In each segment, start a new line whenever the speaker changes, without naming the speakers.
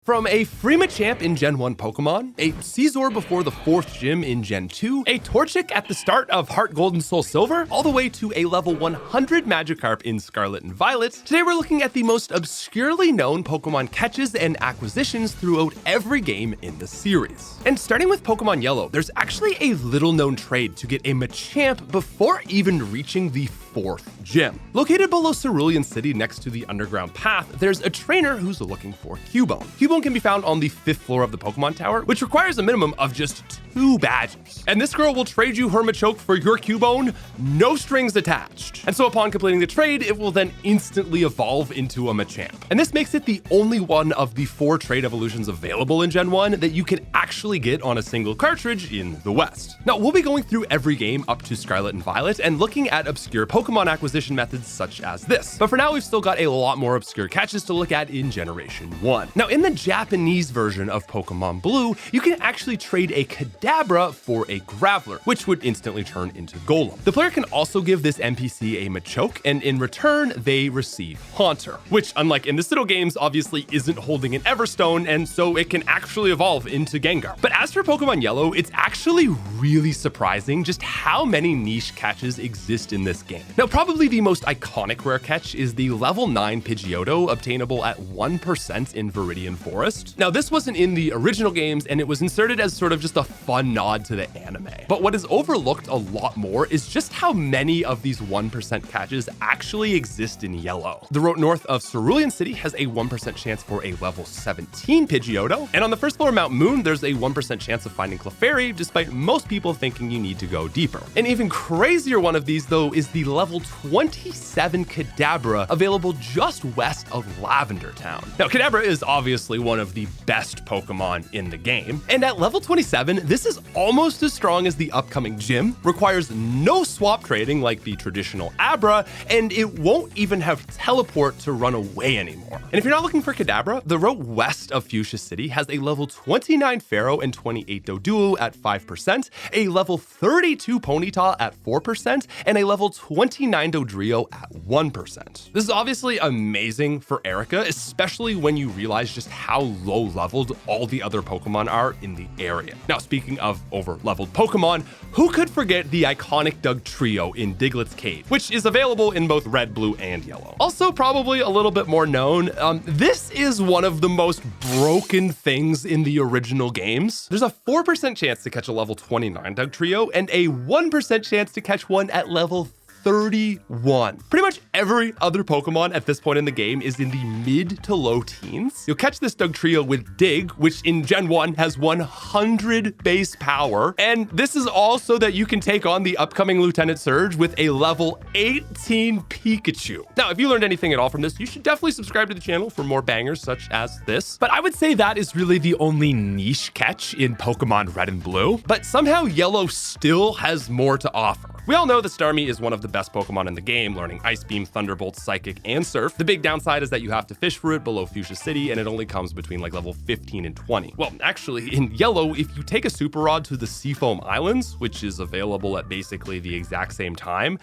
From a free Machamp in Gen 1 Pokemon, a Scizor before the 4th gym in Gen 2, a Torchic at the start of Heart Gold and Soul Silver, all the way to a level 100 Magikarp in Scarlet and Violet, today we're looking at the most obscurely known Pokemon catches and acquisitions throughout every game in the series. And starting with Pokemon Yellow, there's actually a little known trade to get a Machamp before even reaching the 4th gym. Located below Cerulean City next to the underground path, there's a trainer who's looking for Cubone. Cubone can be found on the 5th floor of the Pokemon Tower, which requires a minimum of just 2 badges. And this girl will trade you her Machoke for your Cubone, no strings attached. And so upon completing the trade, it will then instantly evolve into a Machamp. And this makes it the only one of the 4 trade evolutions available in Gen 1 that you can actually get on a single cartridge in the West. Now, we'll be going through every game up to Scarlet and Violet and looking at obscure Pokemon acquisition methods such as this. But for now, we've still got a lot more obscure catches to look at in Generation 1. Now, in the Japanese version of Pokemon Blue, you can actually trade a Kadabra for a Graveler, which would instantly turn into Golem. The player can also give this NPC a Machoke, and in return, they receive Haunter, which, unlike in the Sinnoh games, obviously isn't holding an Everstone, and so it can actually evolve into Gengar. But as for Pokemon Yellow, it's actually really surprising just how many niche catches exist in this game. Now, probably the most iconic rare catch is the level 9 Pidgeotto, obtainable at 1% in Viridian Forest. Now, this wasn't in the original games, and it was inserted as sort of just a fun nod to the anime. But what is overlooked a lot more is just how many of these 1% catches actually exist in Yellow. The road north of Cerulean City has a 1% chance for a level 17 Pidgeotto, and on the first floor of Mount Moon, there's a 1% chance of finding Clefairy, despite most people thinking you need to go deeper. An even crazier one of these, though, is the level 27 Kadabra, available just west of Lavender Town. Now, Kadabra is obviously one of the best Pokemon in the game, and at level 27, this is almost as strong as the upcoming gym, requires no swap trading like the traditional Abra, and it won't even have teleport to run away anymore. And if you're not looking for Kadabra, the route west of Fuchsia City has a level 29 Pharaoh and 28 Doduo at 5%, a level 32 Ponyta at 4%, and a level 29 Dodrio at 1%. This is obviously amazing for Erica, especially when you realize just how low leveled all the other Pokemon are in the area. Now, speaking of over leveled Pokemon, who could forget the iconic Dugtrio in Diglett's Cave, which is available in both red, blue, and yellow. Also, probably a little bit more known, this is one of the most broken things in the original games. There's a 4% chance to catch a level 29 Dugtrio and a 1% chance to catch one at level 31. Pretty much every other Pokemon at this point in the game is in the mid to low teens. You'll catch this Dugtrio with Dig, which in Gen 1 has 100 base power. And this is also that you can take on the upcoming Lieutenant Surge with a level 18 Pikachu. Now, if you learned anything at all from this, you should definitely subscribe to the channel for more bangers such as this. But I would say that is really the only niche catch in Pokemon Red and Blue. But somehow Yellow still has more to offer. We all know that Starmie is one of the best Pokemon in the game, learning Ice Beam, Thunderbolt, Psychic, and Surf. The big downside is that you have to fish for it below Fuchsia City, and it only comes between like level 15 and 20. Well, actually, in Yellow, if you take a Super Rod to the Seafoam Islands, which is available at basically the exact same time,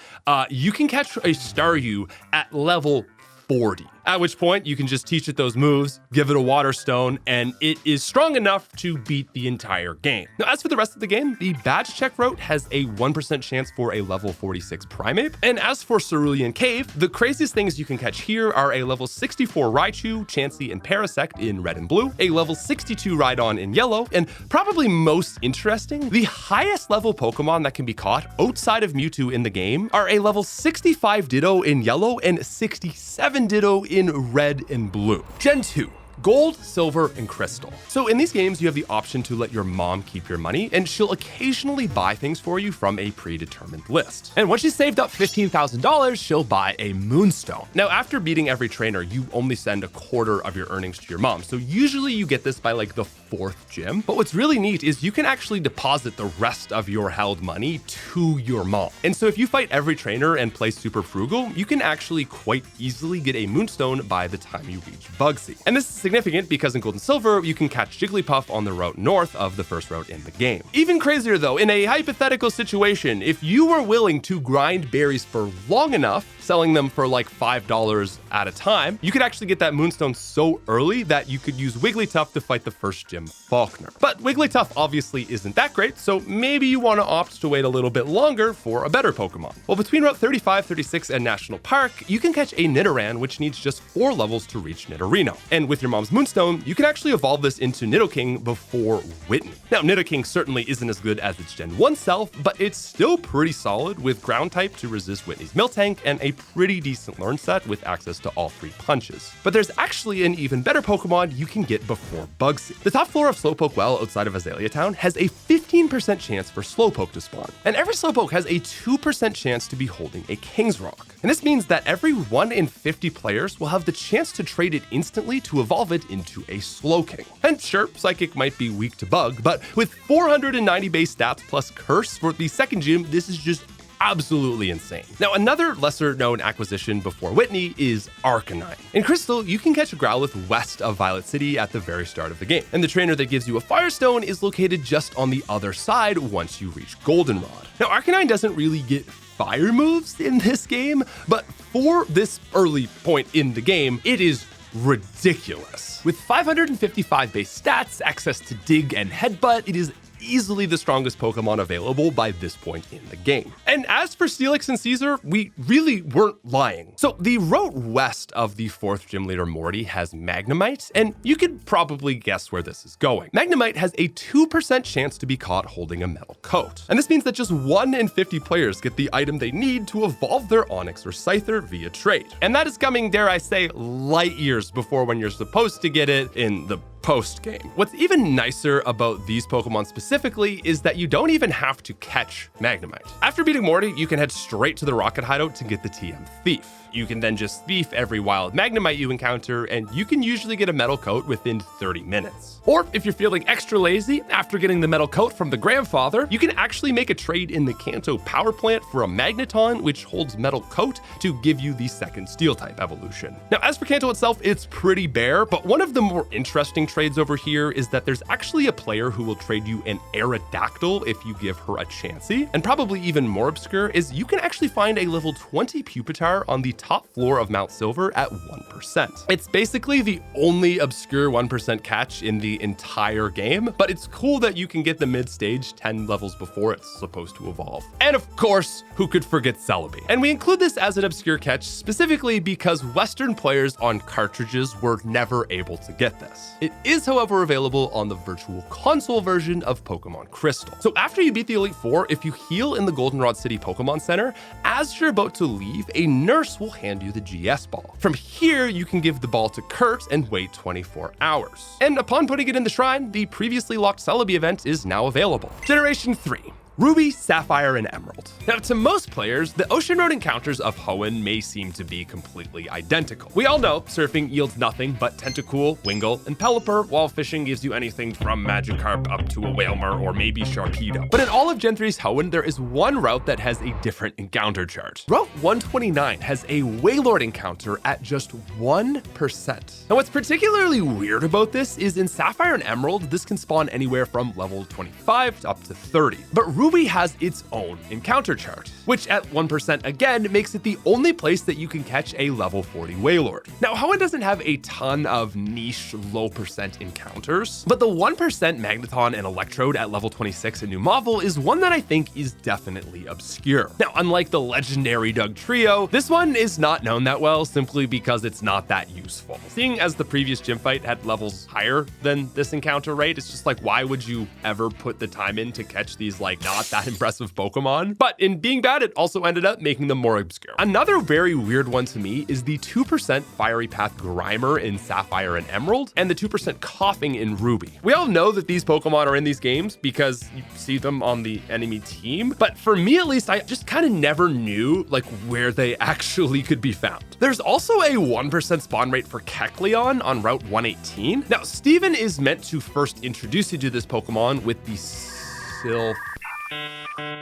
you can catch a Staryu at level 40. At which point, you can just teach it those moves, give it a Water Stone, and it is strong enough to beat the entire game. Now, as for the rest of the game, the Badge Check route has a 1% chance for a level 46 Primeape. And as for Cerulean Cave, the craziest things you can catch here are a level 64 Raichu, Chansey, and Parasect in Red and Blue, a level 62 Rhydon in Yellow, and probably most interesting, the highest level Pokemon that can be caught outside of Mewtwo in the game are a level 65 Ditto in Yellow and 67 Ditto in Red and Blue. Gen 2. Gold, silver, and crystal. So in these games, you have the option to let your mom keep your money, and she'll occasionally buy things for you from a predetermined list. And once she's saved up $15,000, she'll buy a Moonstone. Now, after beating every trainer, you only send a quarter of your earnings to your mom. So usually you get this by like the 4th gym. But what's really neat is you can actually deposit the rest of your held money to your mom. And so if you fight every trainer and play super frugal, you can actually quite easily get a Moonstone by the time you reach Bugsy. And this is significant because in Gold and Silver, you can catch Jigglypuff on the route north of the first route in the game. Even crazier though, in a hypothetical situation, if you were willing to grind berries for long enough, selling them for like $5 at a time, you could actually get that Moonstone so early that you could use Wigglytuff to fight the first gym, Faulkner. But Wigglytuff obviously isn't that great, so maybe you want to opt to wait a little bit longer for a better Pokemon. Well, between Route 35, 36, and National Park, you can catch a Nidoran, which needs just 4 levels to reach Nidorino. And with your mom's Moonstone, you can actually evolve this into Nidoking before Whitney. Now, Nidoking certainly isn't as good as its Gen 1 self, but it's still pretty solid with Ground type to resist Whitney's Miltank and a pretty decent learn set with access to all 3 punches. But there's actually an even better Pokemon you can get before Bugsy. The top floor of Slowpoke Well outside of Azalea Town has a 15% chance for Slowpoke to spawn, and every Slowpoke has a 2% chance to be holding a King's Rock. And this means that every 1 in 50 players will have the chance to trade it instantly to evolve it into a Slowking. And sure, Psychic might be weak to Bug, but with 490 base stats plus Curse for the second gym, this is just absolutely insane. Now, another lesser known acquisition before Whitney is Arcanine. In Crystal, you can catch a Growlithe west of Violet City at the very start of the game, and the trainer that gives you a Firestone is located just on the other side once you reach Goldenrod. Now, Arcanine doesn't really get fire moves in this game, but for this early point in the game, it is ridiculous. With 555 base stats, access to Dig and Headbutt, it is easily the strongest Pokemon available by this point in the game. And as for Steelix and Caesar, we really weren't lying. So the route west of the 4th gym leader Morty has Magnemite, and you could probably guess where this is going. Magnemite has a 2% chance to be caught holding a metal coat. And this means that just 1 in 50 players get the item they need to evolve their Onix or Scyther via trade. And that is coming, dare I say, light years before when you're supposed to get it in the post-game. What's even nicer about these Pokemon specifically is that you don't even have to catch Magnemite. After beating Morty, you can head straight to the Rocket Hideout to get the TM Thief. You can then just thief every wild Magnemite you encounter, and you can usually get a metal coat within 30 minutes. Or if you're feeling extra lazy, after getting the metal coat from the grandfather, you can actually make a trade in the Kanto power plant for a Magneton, which holds metal coat to give you the second steel type evolution. Now, as for Kanto itself, it's pretty bare, but one of the more interesting trades over here is that there's actually a player who will trade you an Aerodactyl if you give her a Chansey. And probably even more obscure is you can actually find a level 20 Pupitar on the top floor of Mount Silver at 1%. It's basically the only obscure 1% catch in the entire game, but it's cool that you can get the mid-stage 10 levels before it's supposed to evolve. And of course, who could forget Celebi? And we include this as an obscure catch specifically because Western players on cartridges were never able to get this. It is, however, available on the Virtual Console version of Pokemon Crystal. So after you beat the Elite Four, if you heal in the Goldenrod City Pokemon Center, as you're about to leave, a nurse will hand you the GS ball. From here, you can give the ball to Kurt and wait 24 hours. And upon putting it in the shrine, the previously locked Celebi event is now available. Generation 3. Ruby, Sapphire, and Emerald. Now, to most players, the Ocean Road encounters of Hoenn may seem to be completely identical. We all know surfing yields nothing but Tentacool, Wingull, and Pelipper, while fishing gives you anything from Magikarp up to a Wailmer or maybe Sharpedo. But in all of Gen 3's Hoenn, there is one route that has a different encounter chart. Route 129 has a Wailord encounter at just 1%. Now, what's particularly weird about this is in Sapphire and Emerald, this can spawn anywhere from level 25 to up to 30. But Ruby has its own encounter chart, which at 1% again makes it the only place that you can catch a level 40 Wailord. Now, Hoenn doesn't have a ton of niche low percent encounters, but the 1% Magneton and Electrode at level 26 in New Marvel is one that I think is definitely obscure. Now, unlike the legendary Doug Trio, this one is not known that well simply because it's not that useful. Seeing as the previous gym fight had levels higher than this encounter rate, it's just like, why would you ever put the time in to catch these like not that impressive Pokemon? But in being bad, it also ended up making them more obscure. Another very weird one to me is the 2% Fiery Path Grimer in Sapphire and Emerald, and the 2% Coughing in Ruby. We all know that these Pokemon are in these games because you see them on the enemy team, but for me at least, I just kind of never knew like where they actually could be found. There's also a 1% spawn rate for Kecleon on Route 118. Now, Steven is meant to first introduce you to this Pokemon with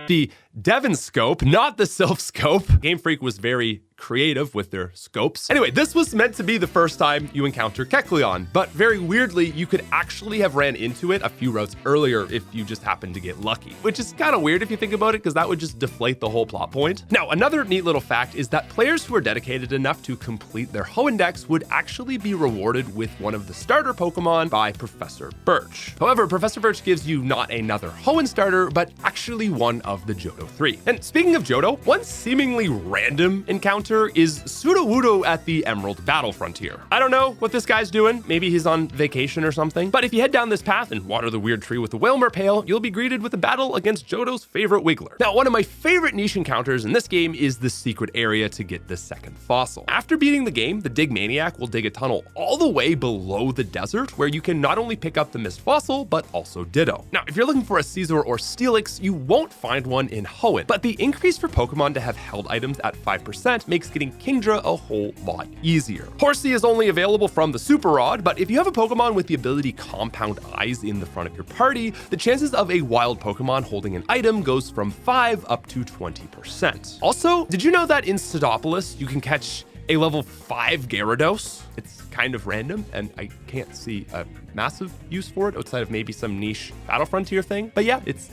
the Devon Scope, not the Sylph Scope. Game Freak was very creative with their scopes. Anyway, this was meant to be the first time you encounter Kecleon, but very weirdly, you could actually have ran into it a few routes earlier if you just happened to get lucky, which is kind of weird if you think about it, because that would just deflate the whole plot point. Now, another neat little fact is that players who are dedicated enough to complete their Hoenn decks would actually be rewarded with one of the starter Pokemon by Professor Birch. However, Professor Birch gives you not another Hoenn starter, but actually one of the Johto 3. And speaking of Johto, one seemingly random encounter is Sudowoodo at the Emerald Battle Frontier. I don't know what this guy's doing. Maybe he's on vacation or something. But if you head down this path and water the weird tree with the Whalmer Pail, you'll be greeted with a battle against Johto's favorite Wiggler. Now, one of my favorite niche encounters in this game is the secret area to get the second fossil. After beating the game, the Dig Maniac will dig a tunnel all the way below the desert where you can not only pick up the missed fossil, but also Ditto. Now, if you're looking for a Scizor or Steelix, you won't find one in Hoenn, but the increase for Pokemon to have held items at 5% makes getting Kingdra a whole lot easier. Horsey is only available from the Super Rod, but if you have a Pokemon with the ability Compound Eyes in the front of your party, the chances of a wild Pokemon holding an item goes from 5 up to 20%. Also, did you know that in Sidopolis, you can catch a level 5 Gyarados? It's kind of random, and I can't see a massive use for it outside of maybe some niche Battle Frontier thing. But yeah, it's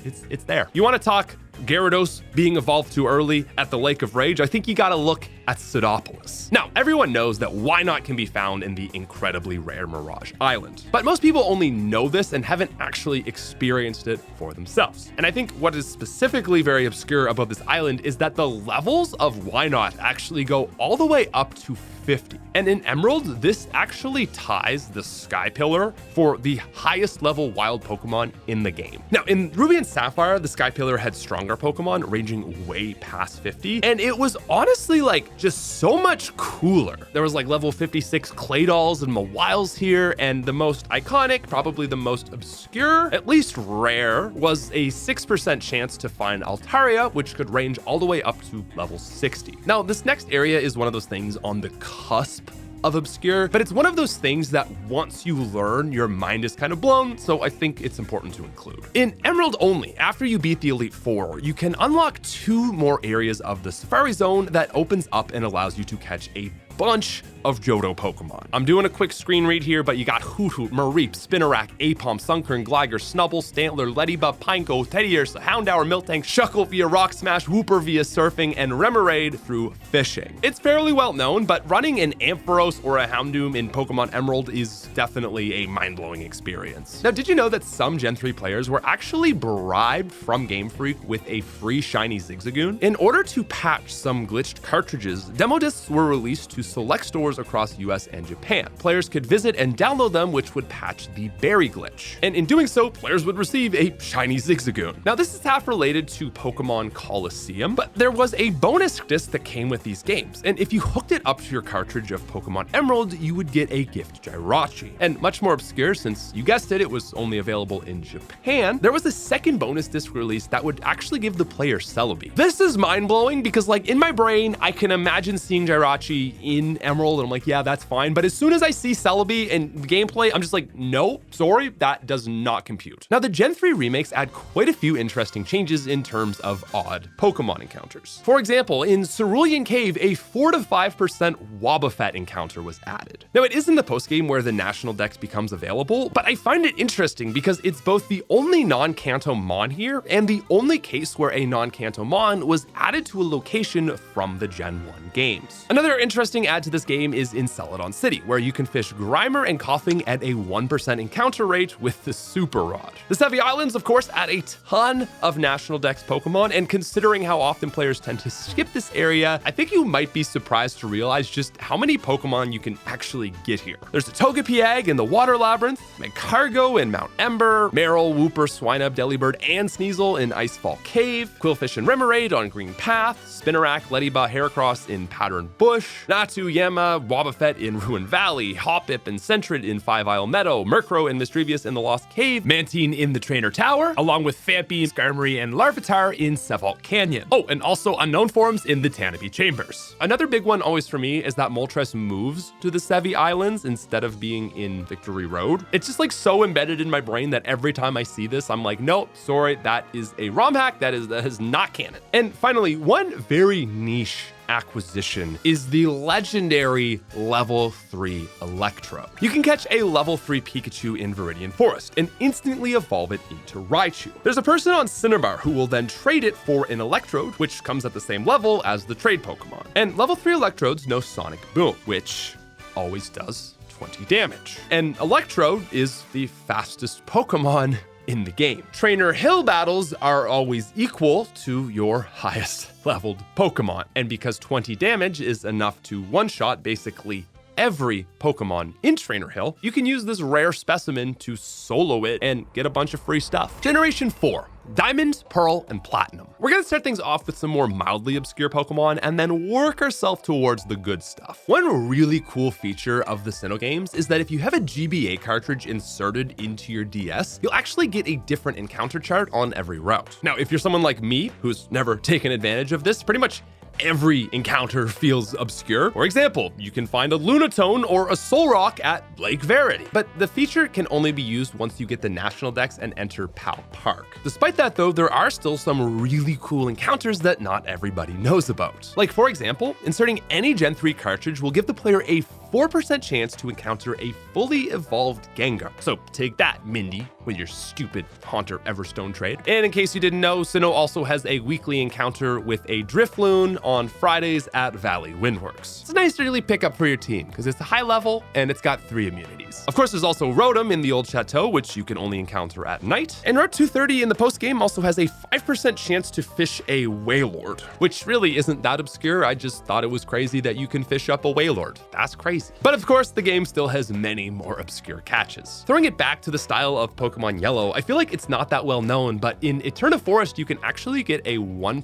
there. You want to talk Gyarados being evolved too early at the Lake of Rage? I think you gotta look at Sidopolis. Now, everyone knows that Wynot can be found in the incredibly rare Mirage Island, but most people only know this and haven't actually experienced it for themselves. And I think what is specifically very obscure about this island is that the levels of Wynot actually go all the way up to 50. And in Emerald, this actually ties the Sky Pillar for the highest level wild Pokemon in the game. Now, in Ruby and Sapphire, the Sky Pillar had stronger Pokemon ranging way past 50, and it was honestly like just so much cooler. There was like level 56 Claydolls and Mawiles here, and the most iconic, probably the most obscure, at least rare, was a 6% chance to find Altaria, which could range all the way up to level 60. Now, this next area is one of those things on the cusp of obscure, but it's one of those things that once you learn, your mind is kind of blown, so I think it's important to include. In Emerald only, after you beat the Elite Four, you can unlock 2 more areas of the Safari Zone that opens up and allows you to catch a bunch of Johto Pokemon. I'm doing a quick screen read here, but you got Hoothoot, Mareep, Spinarak, Apom, Sunkern, Gligar, Snubbull, Stantler, Leddyba, Pineco, Teddiursa, Houndour, Miltank, Shuckle via Rock Smash, Wooper via Surfing, and Remoraid through Fishing. It's fairly well known, but running an Ampharos or a Houndoom in Pokemon Emerald is definitely a mind-blowing experience. Now, did you know that some Gen 3 players were actually bribed from Game Freak with a free shiny Zigzagoon? In order to patch some glitched cartridges, demo discs were released to select stores across US and Japan. Players could visit and download them, which would patch the berry glitch. And in doing so, players would receive a shiny Zigzagoon. Now, this is half related to Pokemon Coliseum, but there was a bonus disc that came with these games. And if you hooked it up to your cartridge of Pokemon Emerald, you would get a gift Jirachi. And much more obscure, since you guessed it, it was only available in Japan, there was a second bonus disc release that would actually give the player Celebi. This is mind-blowing because, like, in my brain, I can imagine seeing Jirachi in Emerald, and I'm like, yeah, that's fine. But as soon as I see Celebi and gameplay, I'm just like, no, sorry, that does not compute. Now, the Gen 3 remakes add quite a few interesting changes in terms of odd Pokemon encounters. For example, in Cerulean Cave, a 4 to 5% Wobbuffet encounter was added. Now, it is in the postgame where the National Dex becomes available, but I find it interesting because it's both the only non-Kanto Mon here and the only case where a non-Kanto Mon was added to a location from the Gen 1 games. Another interesting add to this game is in Celadon City, where you can fish Grimer and Coughing at a 1% encounter rate with the Super Rod. The Sevi Islands, of course, add a ton of National Dex Pokemon, and considering how often players tend to skip this area, I think you might be surprised to realize just how many Pokemon you can actually get here. There's a Togepi in the Water Labyrinth, Magcargo in Mount Ember, Marill, Wooper, Swinub, Delibird, and Sneasel in Icefall Cave, Quillfish and Remoraid on Green Path, Spinarak, Leddyba, Heracross in Pattern Bush, Natu, Yama, Wobbuffet in Ruin Valley, Hoppip and Sentret in Five Isle Meadow, Murkrow and Misdrevius in the Lost Cave, Mantine in the Trainer Tower, along with Phampi, Skarmory, and Larvitar in Sevault Canyon. Oh, and also unknown forms in the Tanabe Chambers. Another big one always for me is that Moltres moves to the Sevi Islands instead of being in Victory Road. It's just like so embedded in my brain that every time I see this, I'm like, nope, sorry, that is a ROM hack, that is not canon. And finally, one very niche acquisition is the legendary level 3 Electrode. You can catch a level 3 Pikachu in Viridian Forest and instantly evolve it into Raichu. There's a person on Cinnabar who will then trade it for an Electrode, which comes at the same level as the trade Pokemon. And level 3 Electrodes know Sonic Boom, which always does 20 damage. And Electrode is the fastest Pokemon in the game. Trainer Hill battles are always equal to your highest leveled Pokemon. And because 20 damage is enough to one-shot basically every Pokemon in Trainer Hill, you can use this rare specimen to solo it and get a bunch of free stuff. Generation 4. Diamond, Pearl, and Platinum. We're gonna start things off with some more mildly obscure Pokemon and then work ourselves towards the good stuff. One really cool feature of the Sinnoh games is that if you have a GBA cartridge inserted into your DS, you'll actually get a different encounter chart on every route. Now, if you're someone like me, who's never taken advantage of this, pretty much every encounter feels obscure. For example, you can find a Lunatone or a Solrock at Lake Verity, but the feature can only be used once you get the National Dex and enter Pal Park. Despite that though, there are still some really cool encounters that not everybody knows about. Like for example, inserting any Gen 3 cartridge will give the player a 4% chance to encounter a fully evolved Gengar. So take that, Mindy, with your stupid Haunter Everstone trade. And in case you didn't know, Sinnoh also has a weekly encounter with a Drifloon on Fridays at Valley Windworks. It's a nice early pickup for your team because it's a high level and it's got 3 immunities. Of course, there's also Rotom in the Old Chateau, which you can only encounter at night. And Route 230 in the post game also has a 5% chance to fish a Wailord, which really isn't that obscure. I just thought it was crazy that you can fish up a Wailord. That's crazy. But of course, the game still has many more obscure catches. Throwing it back to the style of Pokemon Yellow, I feel like it's not that well known, but in Eterna Forest, you can actually get a 1%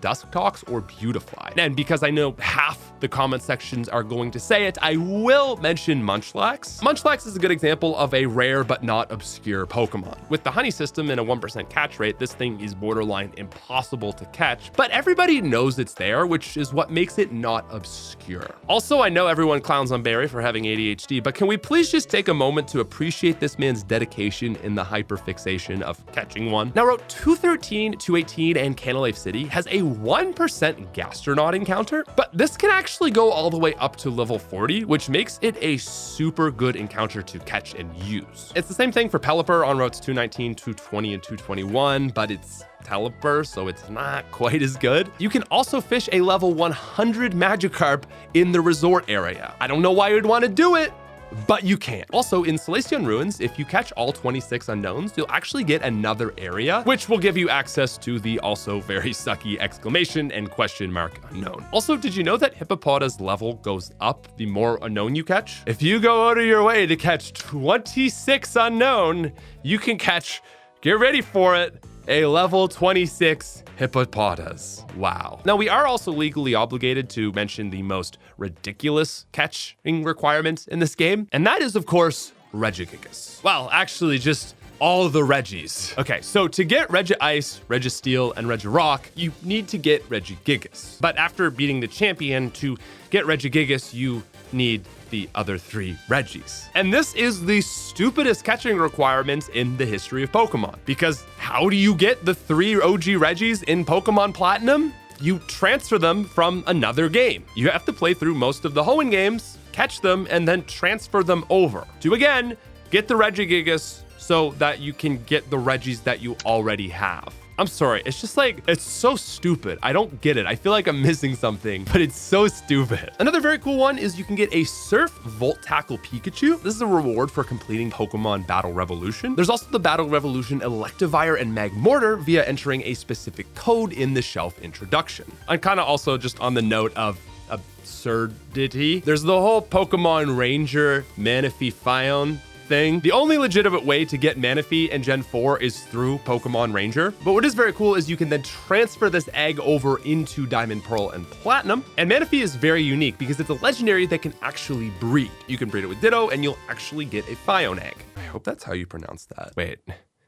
Dusktox or Beautifly. And because I know half the comment sections are going to say it, I will mention Munchlax. Munchlax is a good example of a rare but not obscure Pokemon. With the honey system and a 1% catch rate, this thing is borderline impossible to catch, but everybody knows it's there, which is what makes it not obscure. Also, I know everyone clowns on Barry for having ADHD, but can we please just take a moment to appreciate this man's dedication in the hyperfixation of catching one? Now, Route 213, 218, and Canalave City has a 1% Gastronaut encounter, but this can actually go all the way up to level 40, which makes it a super good encounter to catch and use. It's the same thing for Pelipper on routes 219, 220, and 221, but it's Pelipper, so it's not quite as good. You can also fish a level 100 Magikarp in the resort area. I don't know why you'd want to do it, but you can. Also, in Celestion Ruins, if you catch all 26 unknowns, you'll actually get another area, which will give you access to the also very sucky exclamation and question mark unknown. Also, did you know that Hippopota's level goes up the more unknown you catch? If you go out of your way to catch 26 unknown, you can catch, get ready for it, a level 26 Hippopotas. Wow. Now, we are also legally obligated to mention the most ridiculous catching requirement in this game, and that is, of course, Regigigas. Well, actually, just all the Regis. Okay, so to get Regi-Ice, Registeel, and Regirock, you need to get Regigigas. But after beating the champion, to get Regigigas, you need the other 3 Regis. And this is the stupidest catching requirement in the history of Pokemon. Because how do you get the 3 OG Regis in Pokemon Platinum? You transfer them from another game. You have to play through most of the Hoenn games, catch them, and then transfer them over to, again, get the Regigigas so that you can get the Regis that you already have. I'm sorry, it's just like, it's so stupid. I don't get it. I feel like I'm missing something, but it's so stupid. Another very cool one is you can get a Surf Volt Tackle Pikachu. This is a reward for completing Pokemon Battle Revolution. There's also the Battle Revolution Electivire and Magmortar via entering a specific code in the shelf introduction. I'm kind of also just on the note of absurdity. There's the whole Pokemon Ranger Manaphy Phione thing. The only legitimate way to get Manaphy in Gen 4 is through Pokemon Ranger. But what is very cool is you can then transfer this egg over into Diamond, Pearl, and Platinum. And Manaphy is very unique because it's a legendary that can actually breed. You can breed it with Ditto and you'll actually get a Phione egg. I hope that's how you pronounce that. Wait,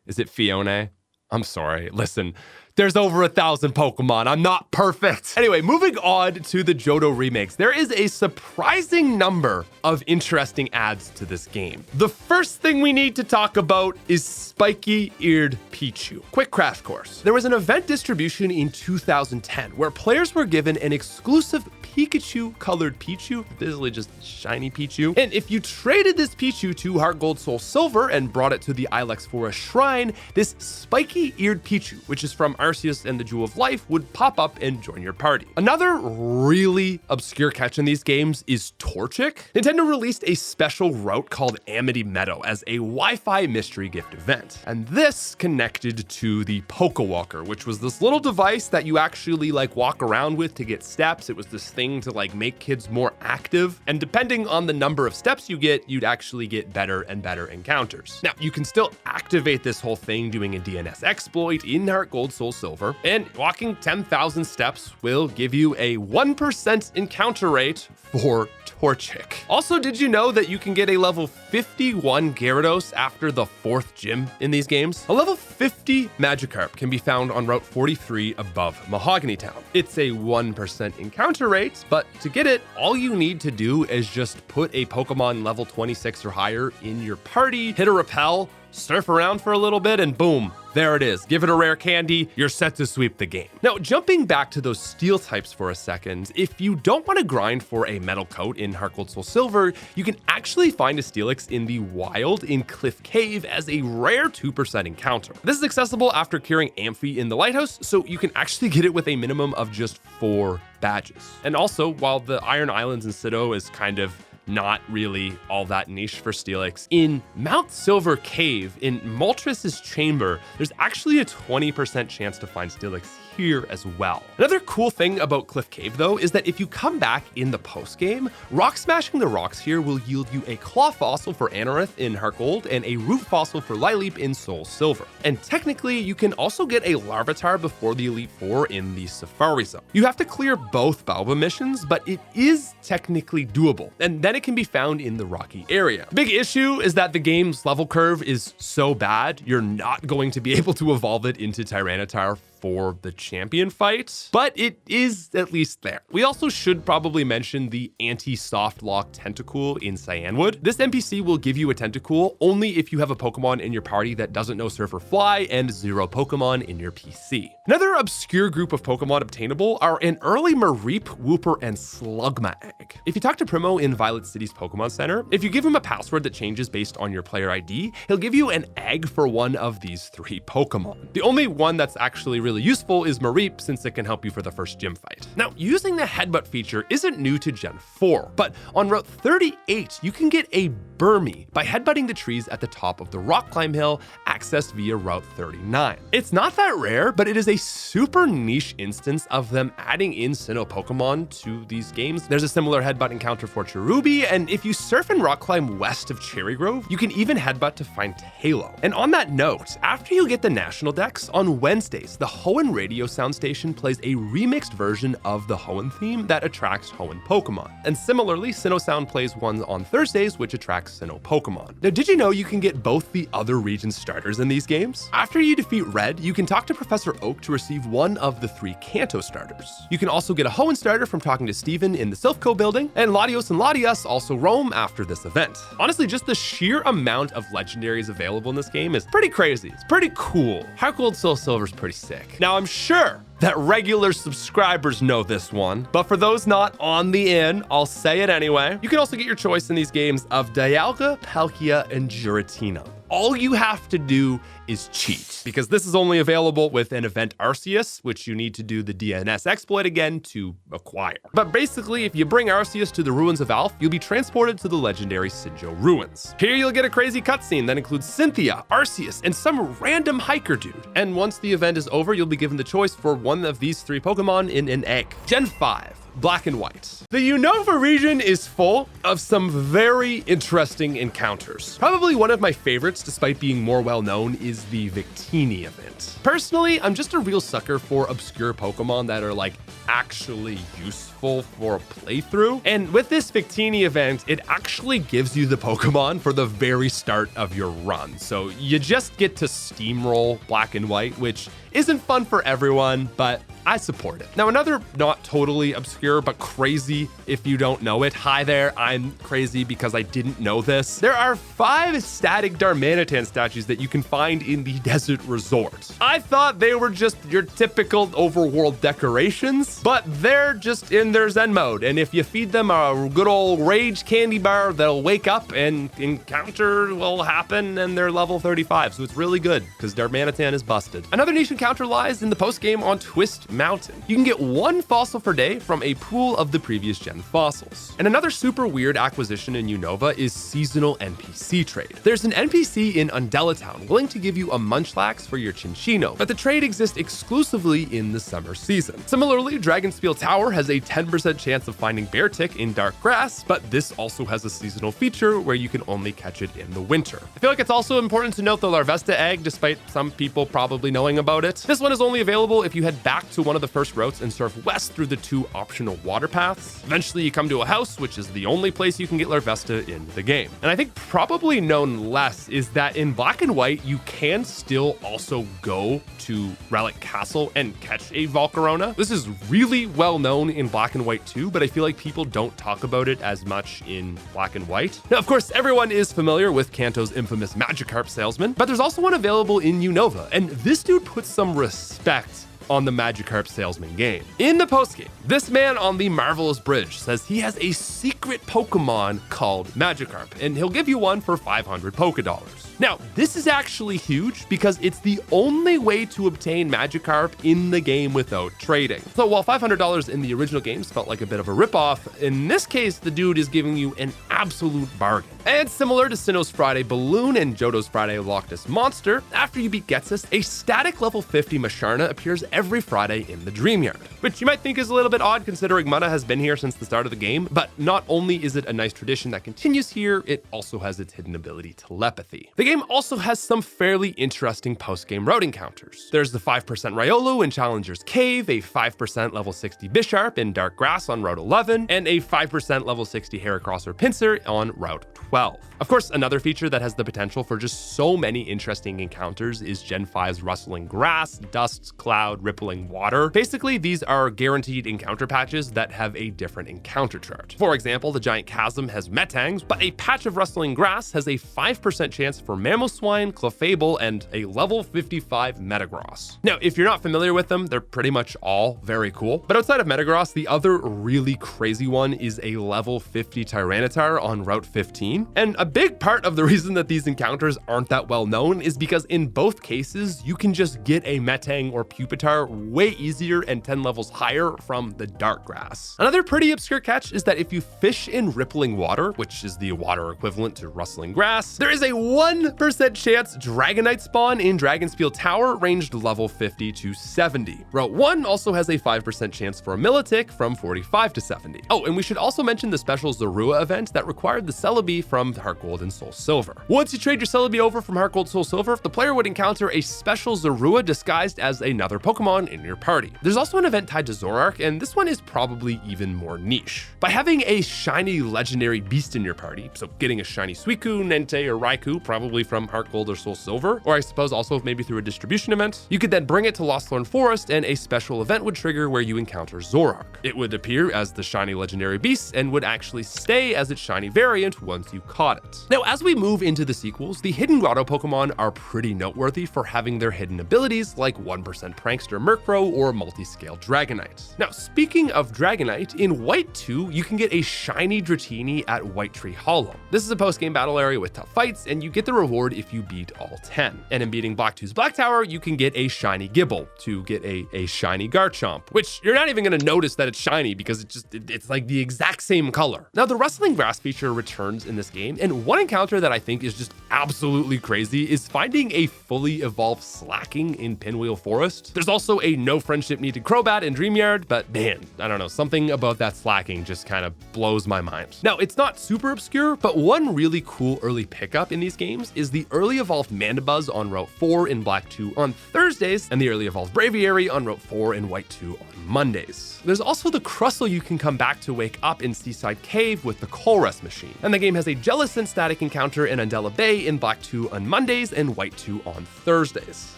is it Phione? I'm sorry, listen. There's over 1,000 Pokemon. I'm not perfect. Anyway, moving on to the Johto remakes, there is a surprising number of interesting adds to this game. The first thing we need to talk about is spiky-eared Pichu. Quick crash course. There was an event distribution in 2010 where players were given an exclusive Pikachu-colored Pichu, basically just shiny Pichu. And if you traded this Pichu to Heart Gold Soul Silver and brought it to the Ilex Forest Shrine, this spiky-eared Pichu, which is from Arceus and the Jewel of Life, would pop up and join your party. Another really obscure catch in these games is Torchic. Nintendo released a special route called Amity Meadow as a Wi-Fi mystery gift event. And this connected to the Pokewalker, which was this little device that you actually walk around with to get steps. It was this thing to make kids more active. And depending on the number of steps you get, you'd actually get better and better encounters. Now, you can still activate this whole thing doing a DNS exploit in Heart Gold Soul Silver, and walking 10,000 steps will give you a 1% encounter rate for Torchic. Also, did you know that you can get a level 51 Gyarados after the 4th gym in these games? A level 50 Magikarp can be found on Route 43 above Mahogany Town. It's a 1% encounter rate, but to get it, all you need to do is just put a Pokemon level 26 or higher in your party, hit a repel, surf around for a little bit, and boom, there it is. Give it a rare candy, you're set to sweep the game. Now, jumping back to those steel types for a second, if you don't want to grind for a metal coat in Heart Gold Soul Silver, you can actually find a Steelix in the wild in Cliff Cave as a rare 2% encounter. This is accessible after curing Amphi in the Lighthouse, so you can actually get it with a minimum of just 4 badges. And also, while the Iron Islands in Sinnoh is kind of not really all that niche for Steelix, in Mount Silver Cave, in Moltres' chamber, there's actually a 20% chance to find Steelix here as well. Another cool thing about Cliff Cave, though, is that if you come back in the post-game, rock smashing the rocks here will yield you a Claw Fossil for Anorith in Heart Gold and a Root Fossil for Lileep in Soul Silver. And technically, you can also get a Larvitar before the Elite Four in the Safari Zone. You have to clear both Balba missions, but it is technically doable, and then it can be found in the rocky area. The big issue is that the game's level curve is so bad, you're not going to be able to evolve it into Tyranitar for the champion fight, but it is at least there. We also should probably mention the anti-soft lock Tentacool in Cyanwood. This NPC will give you a Tentacool only if you have a Pokemon in your party that doesn't know Surf or Fly and 0 Pokemon in your PC. Another obscure group of Pokemon obtainable are an early Mareep, Wooper, and Slugma egg. If you talk to Primo in Violet City's Pokemon Center, if you give him a password that changes based on your player ID, he'll give you an egg for one of these 3 Pokemon. The only one that's actually really useful is Mareep, since it can help you for the first gym fight. Now, using the headbutt feature isn't new to Gen 4, but on Route 38, you can get a Burmy by headbutting the trees at the top of the rock climb hill, accessed via Route 39. It's not that rare, but it is a super niche instance of them adding in Sinnoh Pokemon to these games. There's a similar headbutt encounter for Cherubi, and if you surf and rock climb west of Cherry Grove, you can even headbutt to find Halo. And on that note, after you get the National Dex, on Wednesdays, the Hoenn radio sound station plays a remixed version of the Hoenn theme that attracts Hoenn Pokemon. And similarly, Sinnoh Sound plays one on Thursdays, which attracts Sinnoh Pokemon. Now, did you know you can get both the other region starters in these games? After you defeat Red, you can talk to Professor Oak to receive one of the 3 Kanto starters. You can also get a Hoenn starter from talking to Steven in the Silphco building, and Latios and Latias also roam after this event. Honestly, just the sheer amount of legendaries available in this game is pretty crazy. It's pretty cool. Heart Gold Soul Silver's pretty sick. Now, I'm sure that regular subscribers know this one, but for those not on the in, I'll say it anyway. You can also get your choice in these games of Dialga, Palkia, and Giratina. All you have to do is cheat, because this is only available with an event Arceus, which you need to do the DNS exploit again to acquire. But basically, if you bring Arceus to the ruins of Alph, you'll be transported to the legendary Sinjo ruins. Here you'll get a crazy cutscene that includes Cynthia, Arceus, and some random hiker dude. And once the event is over, you'll be given the choice for one of these 3 Pokemon in an egg. Gen 5. Black and White. The Unova region is full of some very interesting encounters. Probably one of my favorites, despite being more well known, is the Victini event. Personally, I'm just a real sucker for obscure Pokemon that are like actually useful for a playthrough. And with this Victini event, it actually gives you the Pokemon for the very start of your run. So you just get to steamroll Black and White, which isn't fun for everyone, but I support it. Now, another not totally obscure, but crazy if you don't know it. Hi there, I'm crazy because I didn't know this. There are 5 static Darmanitan statues that you can find in the Desert Resort. I thought they were just your typical overworld decorations, but they're just in their Zen mode. And if you feed them a good old rage candy bar, they'll wake up and encounter will happen and they're level 35. So it's really good because Darmanitan is busted. Another niche encounter lies in the post game on Twist Mountain. You can get 1 fossil per day from a pool of the previous gen fossils. And another super weird acquisition in Unova is seasonal NPC trade. There's an NPC in Undella Town willing to give you a Munchlax for your Chinchino, but the trade exists exclusively in the summer season. Similarly, Dragonspiel Tower has a 10% chance of finding Beartic in dark grass, but this also has a seasonal feature where you can only catch it in the winter. I feel like it's also important to note the Larvesta egg, despite some people probably knowing about it. This one is only available if you head back to one of the first routes and surf west through the 2 optional water paths. Eventually you come to a house, which is the only place you can get Larvesta in the game. And I think probably known less is that in Black and White, you can still also go to Relic Castle and catch a Volcarona. This is really well known in Black and White too, but I feel like people don't talk about it as much in Black and White. Now, of course, everyone is familiar with Kanto's infamous Magikarp salesman, but there's also one available in Unova, and this dude puts some respect on the Magikarp salesman game. In the postgame, this man on the Marvelous Bridge says he has a secret Pokemon called Magikarp, and he'll give you one for 500 Pokédollars. Now, this is actually huge because it's the only way to obtain Magikarp in the game without trading. So while $500 in the original games felt like a bit of a ripoff, in this case, the dude is giving you an absolute bargain. And similar to Sinnoh's Friday Balloon and Johto's Friday Loch Ness Monster, after you beat Getsus, a static level 50 Musharna appears every Friday in the Dream Yard, which you might think is a little bit odd considering Mana has been here since the start of the game, but not only is it a nice tradition that continues here, it also has its hidden ability Telepathy. The game also has some fairly interesting post-game route encounters. There's the 5% Riolu in Challenger's Cave, a 5% level 60 Bisharp in Dark Grass on Route 11, and a 5% level 60 Heracross or Pinsir on Route 12. Of course, another feature that has the potential for just so many interesting encounters is Gen 5's Rustling Grass, Dust, Cloud, Rippling Water. Basically, these are guaranteed encounter patches that have a different encounter chart. For example, the Giant Chasm has Metangs, but a patch of Rustling Grass has a 5% chance for Mamoswine, Clefable, and a level 55 Metagross. Now, if you're not familiar with them, they're pretty much all very cool. But outside of Metagross, the other really crazy one is a level 50 Tyranitar on Route 15. And a big part of the reason that these encounters aren't that well known is because in both cases, you can just get a Metang or Pupitar way easier and 10 levels higher from the Dark Grass. Another pretty obscure catch is that if you fish in Rippling Water, which is the water equivalent to Rustling Grass, there is a 1% chance Dragonite spawn in Dragonspiel Tower ranged level 50 to 70. Route 1 also has a 5% chance for a Milotic from 45 to 70. Oh, and we should also mention the special Zorua event that required the Celebi from Heart Gold and Soul Silver. Once you trade your Celebi over from Heart Gold Soul Silver, the player would encounter a special Zorua disguised as another Pokemon in your party. There's also an event tied to Zoroark, and this one is probably even more niche. By having a shiny legendary beast in your party, so getting a shiny Suicune, Entei, or Raikou, probably from Heart Gold or Soul Silver, or I suppose also maybe through a distribution event, you could then bring it to Lostthorn Forest and a special event would trigger where you encounter Zoroark. It would appear as the shiny legendary beast and would actually stay as its shiny variant once you caught it. Now, as we move into the sequels, the Hidden Grotto Pokemon are pretty noteworthy for having their hidden abilities like 1% Prankster Murkrow or Multi-Scale Dragonite. Now, speaking of Dragonite, in White 2, you can get a shiny Dratini at White Tree Hollow. This is a post-game battle area with tough fights, and you get the reward if you beat all 10. And in beating Black 2's Black Tower, you can get a shiny Gibble to get a shiny Garchomp, which you're not even going to notice that it's shiny because it's like the exact same color. Now, the Rustling Grass feature returns in this game, and one encounter that I think is just absolutely crazy is finding a fully evolved Slacking in Pinwheel Forest. There's also a no friendship needed Crobat in Dreamyard, but man, I don't know, something about that Slacking just kind of blows my mind. Now, it's not super obscure, but one really cool early pickup in these games is the early evolved Mandibuzz on Route 4 in Black 2 on Thursdays, and the early evolved Braviary on Route 4 in White 2 on Mondays. There's also the Crustle you can come back to wake up in Seaside Cave with the Colress machine. And the game has a Jellicent static encounter in Undella Bay in Black 2 on Mondays and White 2 on Thursdays.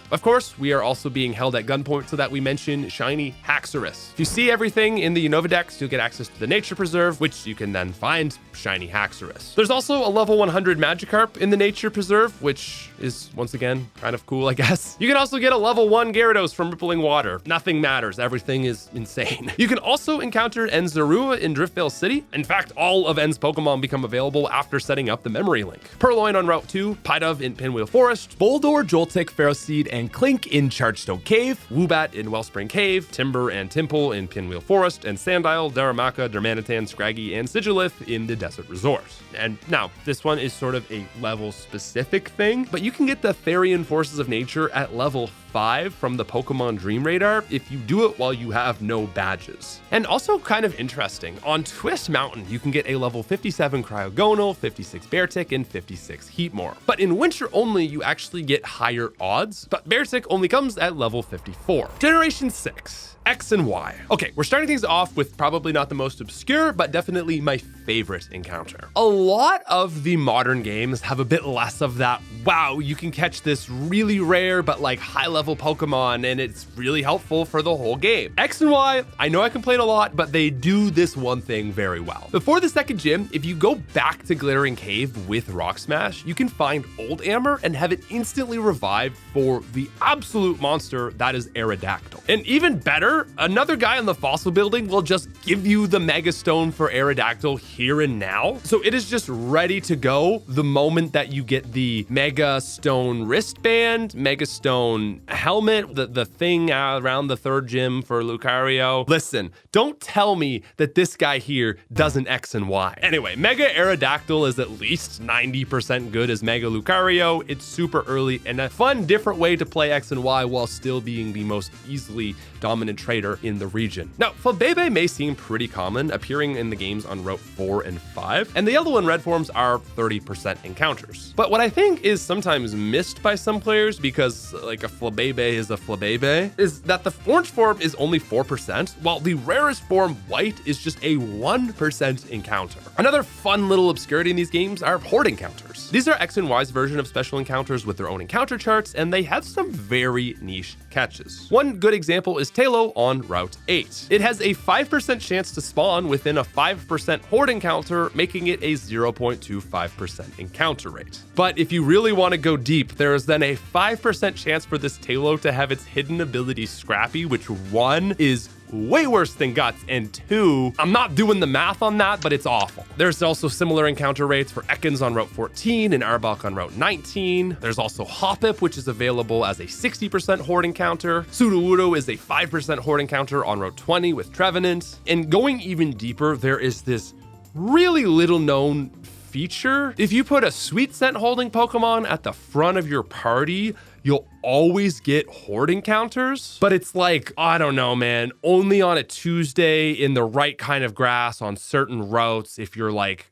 Of course, we are also being held at gunpoint so that we mention shiny Haxorus. If you see everything in the Unova Dex, you'll get access to the Nature Preserve, which you can then find shiny Haxorus. There's also a level 100 Magikarp in the Nature Preserve, which is, once again, kind of cool, I guess. You can also get a level 1 Gyarados from Rippling Water. Nothing matters. Everything is insane. You can also encounter Enzarua in Driftvale City. In fact, all of En's Pokemon become available after setting up the memory link. Purloin on Route 2, Pidove in Pinwheel Forest, Boldore, Joltik, Ferroseed, and Clink in Chargestone Cave, Woobat in Wellspring Cave, Timber and Timple in Pinwheel Forest, and Sandile, Darumaka, Darmanitan, Scraggy, and Sigilith in the Desert Resort. And now, this one is sort of a level-specific thing, but you can get the Therian Forces of Nature at level 5 from the Pokemon Dream Radar if you do it while you have no badges. And also kind of interesting, on Twist Mountain, you can get a level 57 Cryogonal, 56 Beartick, and 56 Heatmore. But in Winter only, you actually get higher odds, but Beartick only comes at level 54. Generation 6. X and Y. Okay, we're starting things off with probably not the most obscure, but definitely my favorite encounter. A lot of the modern games have a bit less of that, wow, you can catch this really rare but like high level Pokemon and it's really helpful for the whole game. X and Y, I know I complain a lot, but they do this one thing very well. Before the second gym, if you go back to Glittering Cave with Rock Smash, you can find Old Amber and have it instantly revived for the absolute monster that is Aerodactyl. And even better, another guy in the fossil building will just give you the Mega Stone for Aerodactyl here and now. So it is just ready to go the moment that you get the Mega Stone wristband, Mega Stone helmet, the thing around the third gym for Lucario. Listen, don't tell me that this guy here doesn't X and Y. Anyway, Mega Aerodactyl is at least 90% good as Mega Lucario. It's super early and a fun, different way to play X and Y while still being the most easily dominant trader in the region. Now, Flabebe may seem pretty common, appearing in the games on Route 4 and 5, and the yellow and red forms are 30% encounters. But what I think is sometimes missed by some players, because like a Flabebe is a Flabebe, is that the orange form is only 4%, while the rarest form, white, is just a 1% encounter. Another fun little obscurity in these games are horde encounters. These are X and Y's version of special encounters with their own encounter charts, and they have some very niche catches. One good example is Talo on Route 8. It has a 5% chance to spawn within a 5% horde encounter, making it a 0.25% encounter rate. But if you really want to go deep, there is then a 5% chance for this Talo to have its hidden ability Scrappy, which one is way worse than Guts, and 2, I'm not doing the math on that, but it's awful. There's also similar encounter rates for Ekans on Route 14 and Arbok on Route 19. There's also Hoppip, which is available as a 60% horde encounter. Sudowoodo is a 5% horde encounter on Route 20 with Trevenant. And going even deeper, there is this really little known feature. If you put a Sweet Scent holding Pokemon at the front of your party, you'll always get horde encounters, but it's like, I don't know, man, only on a Tuesday in the right kind of grass on certain routes if you're like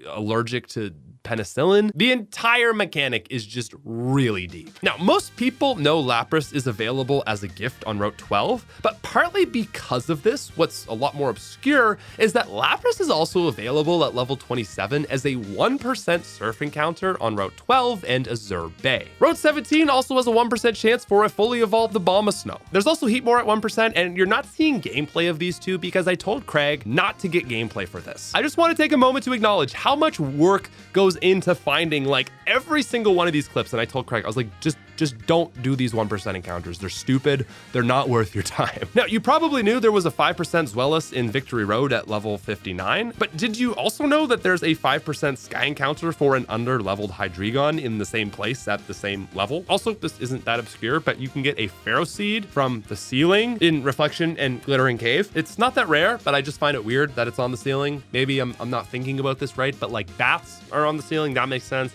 allergic to penicillin. The entire mechanic is just really deep. Now, most people know Lapras is available as a gift on Route 12, but partly because of this, what's a lot more obscure is that Lapras is also available at level 27 as a 1% surf encounter on Route 12 and Azure Bay. Route 17 also has a 1% chance for a fully evolved Abomasnow. There's also Heatmore at 1%, and you're not seeing gameplay of these two because I told Craig not to get gameplay for this. I just want to take a moment to acknowledge how much work goes hours into finding like every single one of these clips, and I told Craig, I was like, just don't do these 1% encounters. They're stupid. They're not worth your time. Now, you probably knew there was a 5% Zweilous in Victory Road at level 59, but did you also know that there's a 5% Sky encounter for an under-leveled Hydreigon in the same place at the same level? Also, this isn't that obscure, but you can get a Pharaoh Seed from the ceiling in Reflection and Glittering Cave. It's not that rare, but I just find it weird that it's on the ceiling. Maybe I'm not thinking about this right, but like bats are on the ceiling. That makes sense.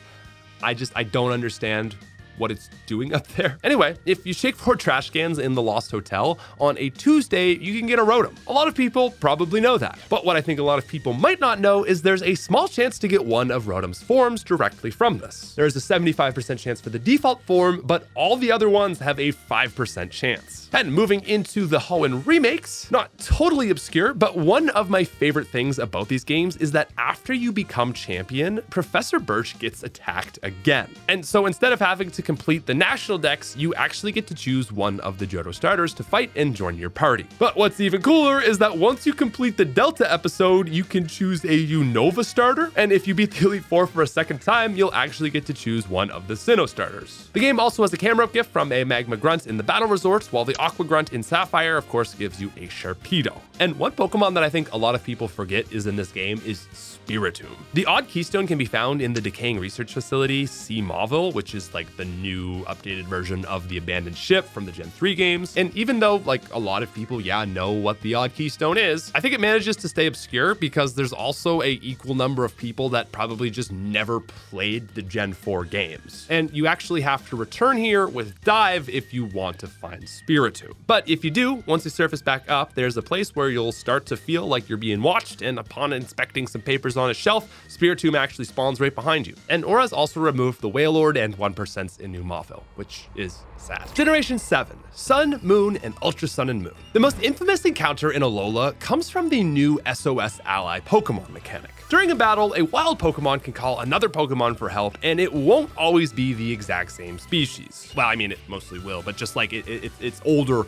I don't understand what it's doing up there. Anyway, if you shake 4 trash cans in the Lost Hotel on a Tuesday, you can get a Rotom. A lot of people probably know that. But what I think a lot of people might not know is there's a small chance to get one of Rotom's forms directly from this. There's a 75% chance for the default form, but all the other ones have a 5% chance. And moving into the Hoenn remakes, not totally obscure, but one of my favorite things about these games is that after you become champion, Professor Birch gets attacked again. And so instead of having to complete the national decks, you actually get to choose one of the Johto starters to fight and join your party. But what's even cooler is that once you complete the Delta episode, you can choose a Unova starter, and if you beat the Elite Four for a second time, you'll actually get to choose one of the Sinnoh starters. The game also has a camera up gift from a Magma Grunt in the Battle Resorts, while the Aqua Grunt in Sapphire, of course, gives you a Sharpedo. And one Pokemon that I think a lot of people forget is in this game is Spiritomb. The odd keystone can be found in the decaying research facility Sea Mauville, which is like the new updated version of the abandoned ship from the Gen 3 games. And even though like a lot of people, know what the odd keystone is, I think it manages to stay obscure because there's also a equal number of people that probably just never played the Gen 4 games. And you actually have to return here with Dive if you want to find Spiritomb. But if you do, once you surface back up, there's a place where you'll start to feel like you're being watched, and upon inspecting some papers on a shelf, Spiritomb actually spawns right behind you. And Aura's also removed the Wailord and 1% in New Mauville, which is sad. Generation 7, Sun, Moon, and Ultra Sun and Moon. The most infamous encounter in Alola comes from the new SOS Ally Pokemon mechanic. During a battle, a wild Pokemon can call another Pokemon for help, and it won't always be the exact same species. Well, I mean, it mostly will, but just like its older,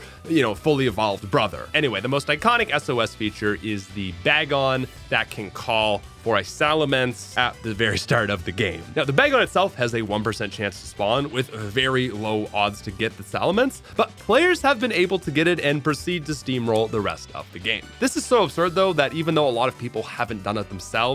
fully evolved brother. Anyway, the most iconic SOS feature is the Bagon that can call for a Salamence at the very start of the game. Now, the Bagon itself has a 1% chance to spawn with very low odds to get the Salamence, but players have been able to get it and proceed to steamroll the rest of the game. This is so absurd though that even though a lot of people haven't done it themselves,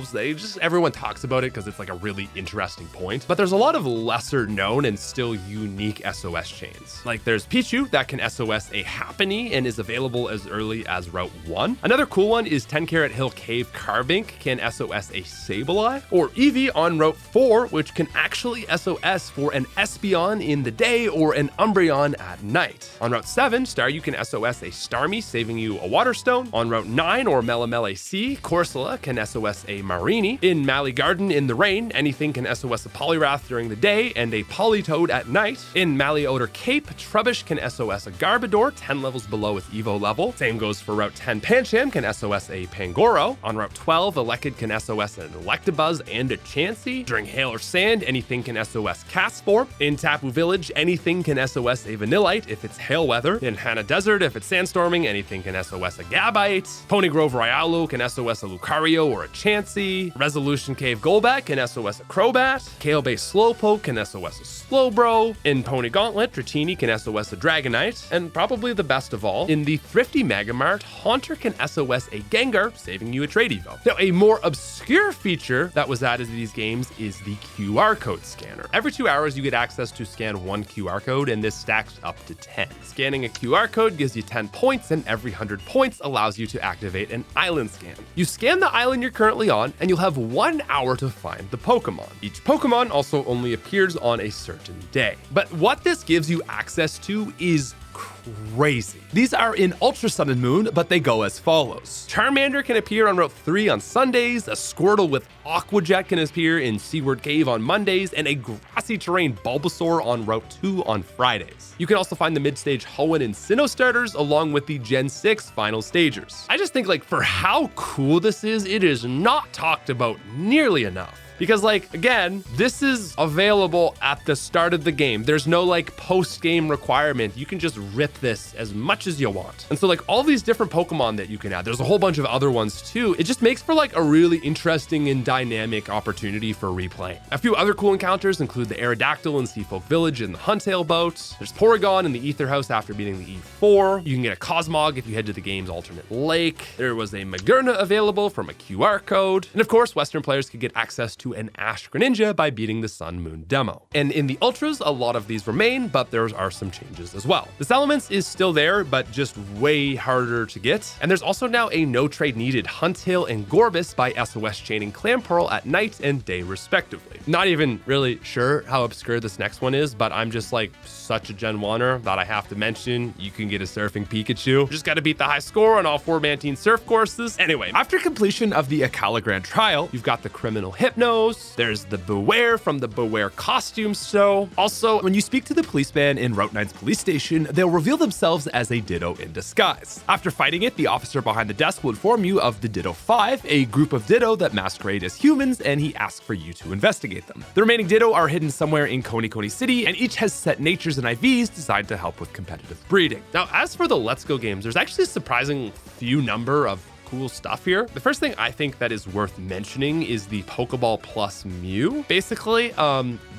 everyone talks about it because it's like a really interesting point. But there's a lot of lesser known and still unique SOS chains. Like there's Pichu that can SOS a Happiny and is available as early as Route 1. Another cool one is 10 Carat Hill Cave Carbink can SOS a Sableye, or Eevee on Route 4, which can actually SOS for an Espeon in the day or an Umbreon at night. On Route 7, Staryu can SOS a Starmie, saving you a Water Stone. On Route 9, or Melamele C, Corsola can SOS a Marini. In Mally Garden in the rain, anything can SOS a Poliwrath during the day and a Politoed at night. In Malleoder Cape, Trubbish can SOS a Garbodor, 10 levels below its Evo level. Same goes for Route 10, Pancham can SOS a Pangoro. On Route 12, Elekid can SOS an Electabuzz and a Chansey. During Hail or Sand, anything can SOS Castform. In Tapu Village, anything can SOS a Vanillite if it's hail weather. In Hana Desert, if it's sandstorming, anything can SOS a Gabite. Pony Grove Riolu can SOS a Lucario or a Chansey. Resolution Cave Golbat can SOS a Crobat. Kale Bay Slowpoke can SOS a Slowbro. In Pony Gauntlet, Dratini can SOS a Dragonite. And probably the best of all, in the Thrifty Megamart, Haunter can SOS a Gengar, saving you a Trade Evo. Now, a more obscure feature that was added to these games is the QR code scanner. Every 2 hours, you get access to scan one QR code, and this stacks up to 10. Scanning a QR code gives you 10 points, and every 100 points allows you to activate an island scan. You scan the island you're currently on, and you'll have 1 hour to find the Pokemon. Each Pokemon also only appears on a certain day. But what this gives you access to is crazy. These are in Ultra Sun and Moon, but they go as follows. Charmander can appear on Route 3 on Sundays, a Squirtle with Aqua Jet can appear in Seaward Cave on Mondays, and a grassy terrain Bulbasaur on Route 2 on Fridays. You can also find the mid-stage Hoenn and Sinnoh starters along with the Gen 6 final stagers. I just think for how cool this is, it is not talked about nearly enough. Because like, again, this is available at the start of the game. There's no like post-game requirement. You can just rip this as much as you want. And so like all these different Pokemon that you can add, there's a whole bunch of other ones too. It just makes for like a really interesting and dynamic opportunity for replay. A few other cool encounters include the Aerodactyl in Seafolk Village and the Huntale boat. There's Porygon in the Ether House after beating the E4. You can get a Cosmog if you head to the game's alternate lake. There was a Magearna available from a QR code. And of course, Western players could get access to an Ash Greninja by beating the Sun Moon demo. And in the Ultras, a lot of these remain, but there are some changes as well. The Salamence is still there, but just way harder to get. And there's also now a no trade needed Huntale and Gorbis by SOS chaining Clamperl at night and day respectively. Not even really sure how obscure this next one is, but I'm just like such a Gen 1er that I have to mention you can get a Surfing Pikachu. Just gotta beat the high score on all 4 Mantine surf courses. Anyway, after completion of the Akala Grand Trial, you've got the Criminal Hypnos, there's the Beware from the Beware costume show. Also, when you speak to the policeman in Route 9's police station, they'll reveal themselves as a Ditto in disguise. After fighting it, the officer behind the desk will inform you of the Ditto 5, a group of Ditto that masquerade as humans, and he asks for you to investigate them. The remaining Ditto are hidden somewhere in Coney City, and each has set natures and IVs designed to help with competitive breeding. Now, as for the Let's Go games, there's actually a surprising few number of cool stuff here. The first thing I think that is worth mentioning is the Pokeball Plus Mew. Basically,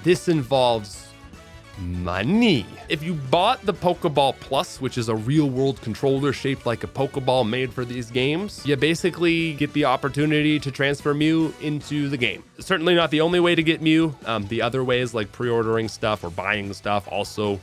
this involves money. If you bought the Pokeball Plus, which is a real world controller shaped like a Pokeball made for these games, you basically get the opportunity to transfer Mew into the game. Certainly not the only way to get Mew. The other ways like pre-ordering stuff or buying stuff also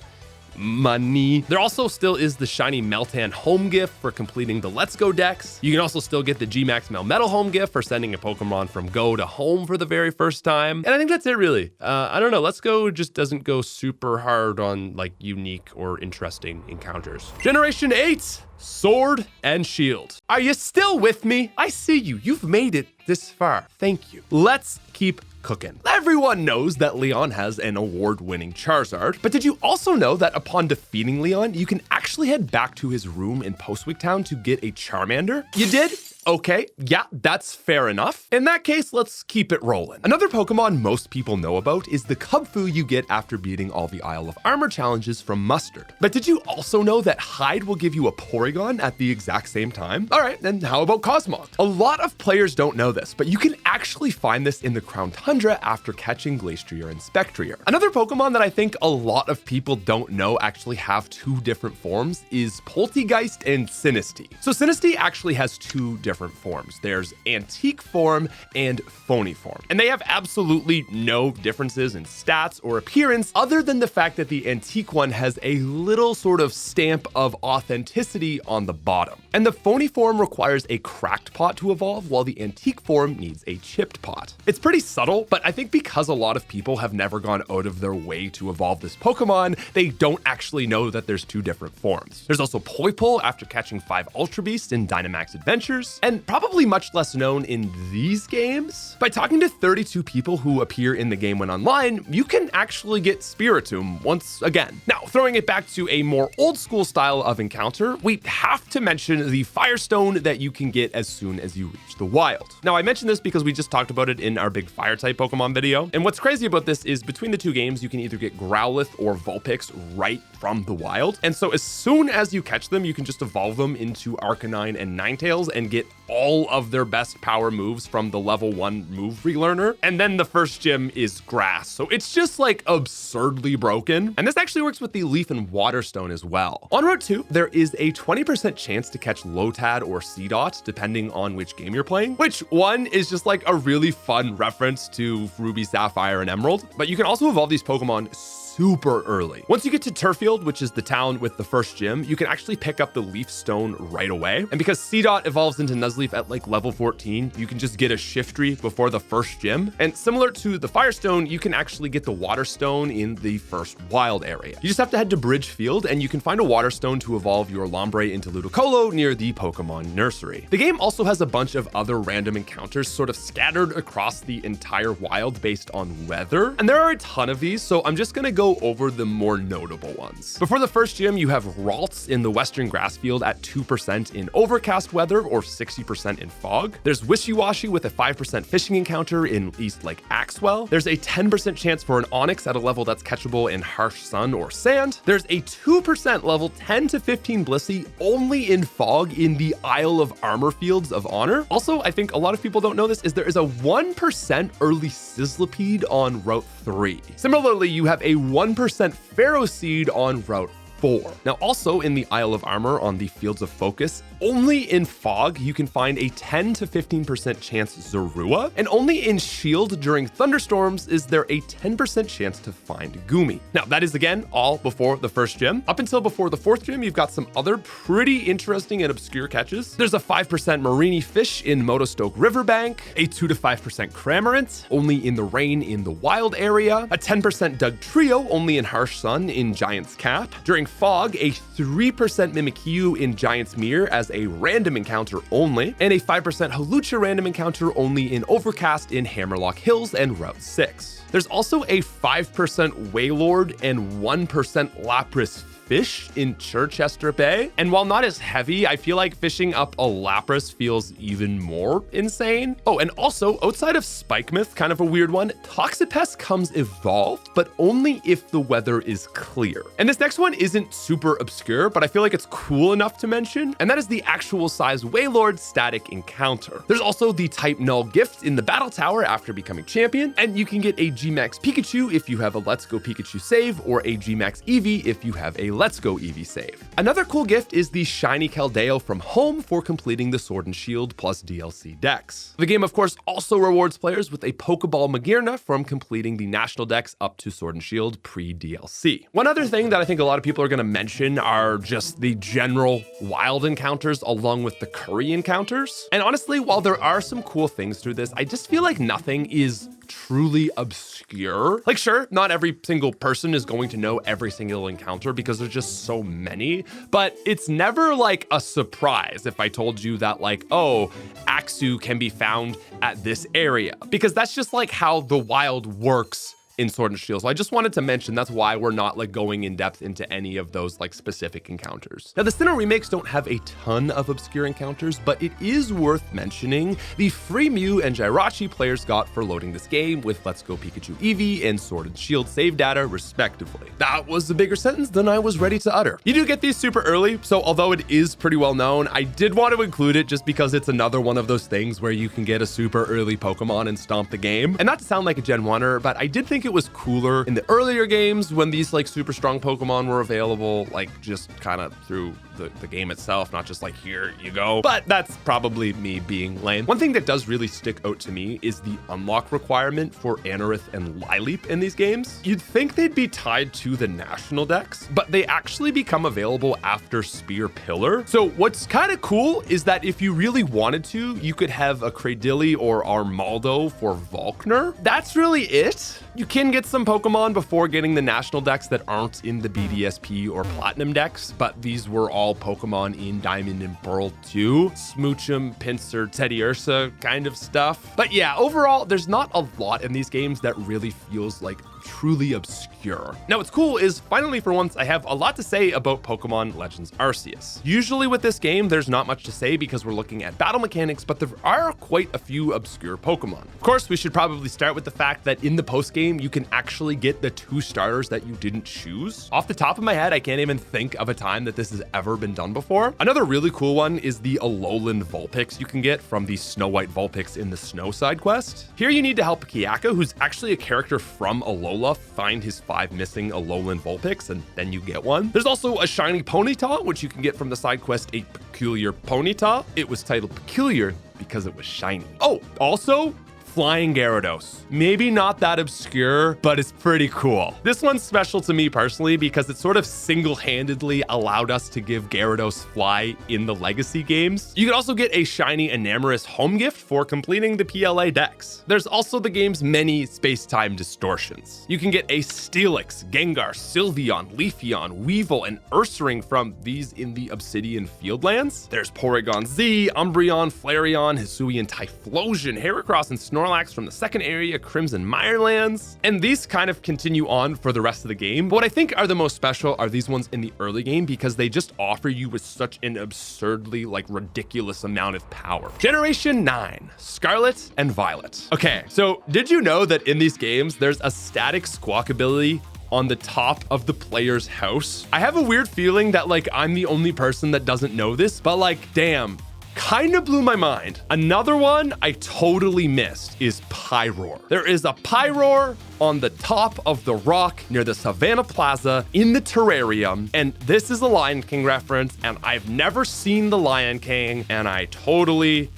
money. There also still is the shiny Meltan home gift for completing the Let's Go decks. You can also still get the G-Max Melmetal home gift for sending a Pokemon from Go to home for the very first time. And I think that's it really. I don't know, Let's Go just doesn't go super hard on like unique or interesting encounters. Generation 8, Sword and Shield. Are you still with me? I see you. You've made it this far. Thank you. Let's keep cooking. Everyone knows that Leon has an award-winning Charizard, but did you also know that upon defeating Leon, you can actually head back to his room in Postwick Town to get a Charmander? You did? Okay, yeah, that's fair enough. In that case, let's keep it rolling. Another Pokemon most people know about is the Kubfu you get after beating all the Isle of Armor challenges from Mustard. But did you also know that Hyde will give you a Porygon at the exact same time? All right, then how about Cosmog? A lot of players don't know this, but you can actually find this in the Crown Tundra after catching Glastrier and Spectrier. Another Pokemon that I think a lot of people don't know actually have 2 different forms is Poltegeist and Sinistea. So Sinistea actually has 2 different forms. There's antique form and phony form. And they have absolutely no differences in stats or appearance other than the fact that the antique one has a little sort of stamp of authenticity on the bottom. And the phony form requires a cracked pot to evolve, while the antique form needs a chipped pot. It's pretty subtle, but I think because a lot of people have never gone out of their way to evolve this Pokemon, they don't actually know that there's 2 different forms. There's also Poipole after catching 5 Ultra Beasts in Dynamax Adventures, and probably much less known in these games. By talking to 32 people who appear in the game when online, you can actually get Spiritomb once again. Now, throwing it back to a more old school style of encounter, we have to mention the Firestone that you can get as soon as you reach the wild. Now, I mentioned this because we just talked about it in our big fire type Pokemon video. And what's crazy about this is between the 2 games, you can either get Growlithe or Vulpix right from the wild. And so as soon as you catch them, you can just evolve them into Arcanine and Ninetales and get all of their best power moves from the level 1 move relearner. And then the first gym is grass. So it's just like absurdly broken. And this actually works with the Leaf and Water Stone as well. On Route 2, there is a 20% chance to catch Lotad or Seedot, depending on which game you're playing, which one is just like a really fun reference to Ruby, Sapphire, and Emerald. But you can also evolve these Pokemon super early. Once you get to Turffield, which is the town with the first gym, you can actually pick up the Leaf Stone right away. And because Seedot evolves into Nuzleaf at like level 14, you can just get a Shiftry before the first gym. And similar to the Firestone, you can actually get the Water Stone in the first wild area. You just have to head to Bridgefield and you can find a Water Stone to evolve your Lombre into Ludicolo near the Pokemon Nursery. The game also has a bunch of other random encounters sort of scattered across the entire wild based on weather. And there are a ton of these, so I'm just gonna go go over the more notable ones. Before the first gym, you have Ralts in the Western Grassfield at 2% in overcast weather or 60% in fog. There's Wishy-Washy with a 5% fishing encounter in East Lake Axwell. There's a 10% chance for an Onyx at a level that's catchable in harsh sun or sand. There's a 2% level 10 to 15 Blissey only in fog in the Isle of Armor Fields of Honor. Also, I think a lot of people don't know this, is there is a 1% early Sizzlipede on Route 3. Similarly, you have a 1% Pharaoh Seed on Route 4. Now, also in the Isle of Armor on the Fields of Focus, only in fog you can find a 10 to 15% chance Zorua, and only in Shield during thunderstorms is there a 10% chance to find Goomy. Now, that is again all before the first gym. Up until before the fourth gym, you've got some other pretty interesting and obscure catches. There's a 5% Marini Fish in Motostoke Riverbank, a 2 to 5% Cramorant, only in the rain in the wild area, a 10% Doug Trio, only in harsh sun in Giant's Cap. During fog, a 3% Mimikyu in Giant's Mirror as a random encounter only, and a 5% Hawlucha random encounter only in Overcast in Hammerlock Hills and Route 6. There's also a 5% Wailord and 1% Lapras Fish in Chichester Bay. And while not as heavy, I feel like fishing up a Lapras feels even more insane. Oh, and also outside of Spikemouth, kind of a weird one, Toxapests comes evolved, but only if the weather is clear. And this next one isn't super obscure, but I feel like it's cool enough to mention, and that is the actual size Wailord static encounter. There's also the type null gift in the battle tower after becoming champion, and you can get a Gmax Pikachu if you have a Let's Go Pikachu save, or a Gmax Eevee if you have a Let's Go Eevee save. Another cool gift is the Shiny Keldeo from home for completing the Sword and Shield plus DLC decks. The game, of course, also rewards players with a Pokeball Magearna from completing the National decks up to Sword and Shield pre-DLC. One other thing that I think a lot of people are going to mention are just the general wild encounters along with the curry encounters. And honestly, while there are some cool things through this, I just feel like nothing is truly obscure. Like, sure, not every single person is going to know every single encounter because there's just so many, but it's never like a surprise if I told you that, like, oh, Axu can be found at this area, because that's just like how the wild works in Sword and Shield. So I just wanted to mention that's why we're not like going in depth into any of those like specific encounters. Now, the Sinnoh remakes don't have a ton of obscure encounters, but it is worth mentioning the free Mew and Jirachi players got for loading this game with Let's Go Pikachu Eevee and Sword and Shield save data respectively. That was a bigger sentence than I was ready to utter. You do get these super early, so although it is pretty well known, I did want to include it just because it's another one of those things where you can get a super early Pokemon and stomp the game. And not to sound like a Gen 1er, but I did think it was cooler in the earlier games when these like super strong Pokemon were available, like just kind of through the game itself, not just like, here you go. But that's probably me being lame. One thing that does really stick out to me is the unlock requirement for Anorith and Lileep in these games. You'd think they'd be tied to the national decks, but they actually become available after Spear Pillar. So what's kind of cool is that if you really wanted to, you could have a Cradily or Armaldo for Volkner. That's really it. You can get some Pokemon before getting the national decks that aren't in the BDSP or Platinum decks, but these were all Pokemon in Diamond and Pearl 2. Smoochum, Pinsir, Teddiursa kind of stuff. But yeah, overall, there's not a lot in these games that really feels like truly obscure. Now, what's cool is finally for once, I have a lot to say about Pokemon Legends Arceus. Usually with this game, there's not much to say because we're looking at battle mechanics, but there are quite a few obscure Pokemon. Of course, we should probably start with the fact that in the post game, you can actually get the 2 starters that you didn't choose. Off the top of my head, I can't even think of a time that this has ever been done before. Another really cool one is the Alolan Vulpix you can get from the Snow White Vulpix in the Snow side quest. Here you need to help Kiyaka, who's actually a character from Alola, find his 5 missing Alolan Vulpix, and then you get one. There's also a shiny Ponyta, which you can get from the side quest A Peculiar Ponyta. It was titled Peculiar because it was shiny. Oh, also, Flying Gyarados. Maybe not that obscure, but it's pretty cool. This one's special to me personally because it sort of single-handedly allowed us to give Gyarados Fly in the Legacy games. You can also get a shiny Enamorous home gift for completing the PLA decks. There's also the game's many space-time distortions. You can get a Steelix, Gengar, Sylveon, Leafeon, Weevil, and Ursaring from these in the Obsidian Fieldlands. There's Porygon Z, Umbreon, Flareon, Hisuian Typhlosion, Heracross, and Snorlax Snorlax from the second area, Crimson Mirelands. And these kind of continue on for the rest of the game. But what I think are the most special are these ones in the early game because they just offer you with such an absurdly ridiculous amount of power. Generation 9, Scarlet and Violet. Okay, so did you know that in these games, there's a static squawk ability on the top of the player's house? I have a weird feeling that I'm the only person that doesn't know this, but damn, kind of blew my mind. Another one I totally missed is Pyroar. There is a Pyroar on the top of the rock near the Savannah Plaza in the terrarium. And this is a Lion King reference, and I've never seen the Lion King, and I totally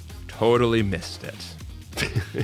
missed it.